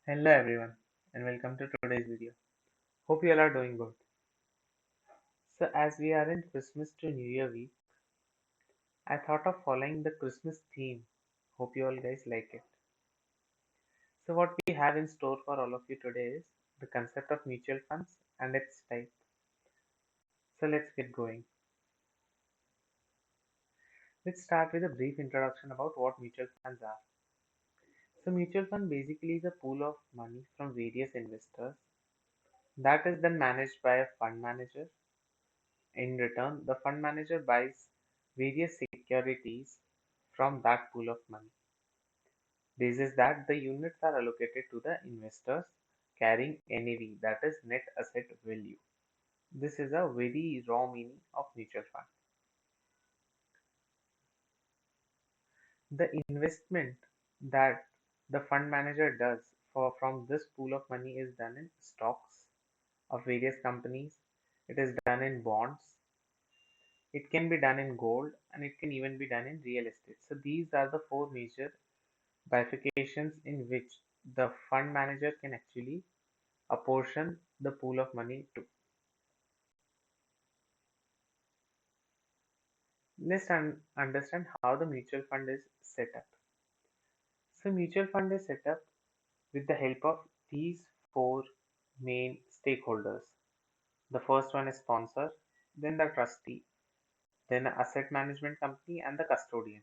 Hello everyone and welcome to today's video. Hope you all are doing good. So as we are in Christmas to New Year week, I thought of following the Christmas theme. Hope you all guys like it. So what we have in store for all of you today is the concept of mutual funds and its type. So let's get going. Let's start with a brief introduction about what mutual funds are. So mutual fund basically is a pool of money from various investors that is then managed by a fund manager. In return, the fund manager buys various securities from that pool of money. This is that the units are allocated to the investors carrying NAV, that is net asset value. This is a very raw meaning of mutual fund. The investment that the fund manager does from this pool of money is done in stocks of various companies. It is done in bonds. It can be done in gold and it can even be done in real estate. So these are the four major bifurcations in which the fund manager can actually apportion the pool of money to. Let's understand how the mutual fund is set up. So mutual fund is set up with the help of these four main stakeholders. The first one is sponsor, then the trustee, then the asset management company and the custodian.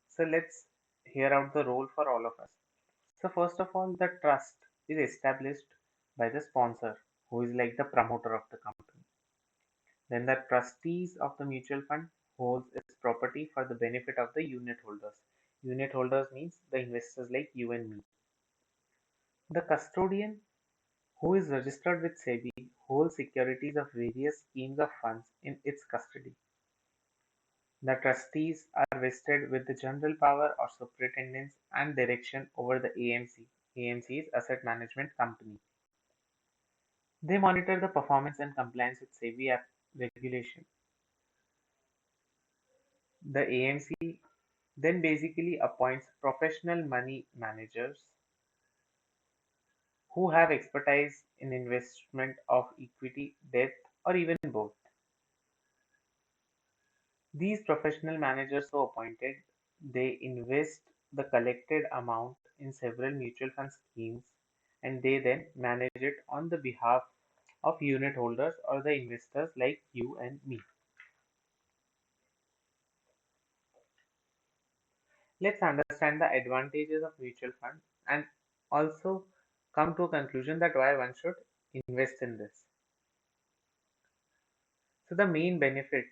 So let's hear out the role for all of us. So first of all, the trust is established by the sponsor, who is like the promoter of the company. Then the trustees of the mutual fund holds its property for the benefit of the unit holders. Unit holders means the investors like you and me. The custodian, who is registered with SEBI, holds securities of various schemes of funds in its custody. The trustees are vested with the general power or superintendence and direction over the AMC. AMC is Asset Management Company. They monitor the performance and compliance with SEBI regulation. The AMC then basically appoints professional money managers who have expertise in investment of equity, debt, or even both. These professional managers so appointed, they invest the collected amount in several mutual fund schemes and they then manage it on the behalf of unit holders or the investors like you and me. Let's understand the advantages of mutual fund and also come to a conclusion that why one should invest in this. So the main benefit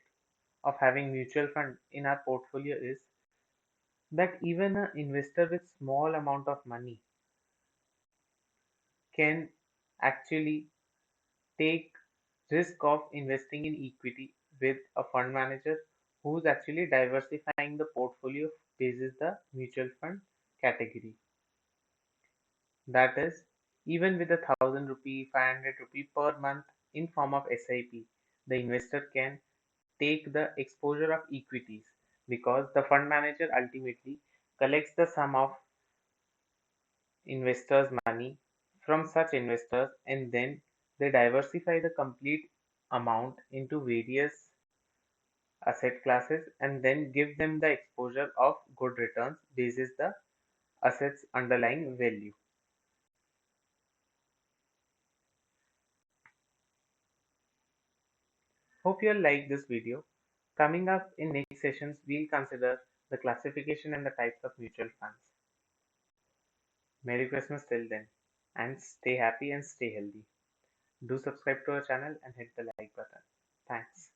of having mutual fund in our portfolio is that even an investor with small amount of money can actually take risk of investing in equity with a fund manager who's actually diversifying the portfolio basis the mutual fund category. That is, even with a 1,000 rupee, 500 rupee per month in form of SIP, the investor can take the exposure of equities because the fund manager ultimately collects the sum of investors' money from such investors and then they diversify the complete amount into various asset classes and then give them the exposure of good returns basis the assets underlying value. Hope you all like this video. Coming up in next sessions, we'll consider the classification and the types of mutual funds. Merry Christmas till then, and stay happy and stay healthy. Do subscribe to our channel and hit the like button. Thanks.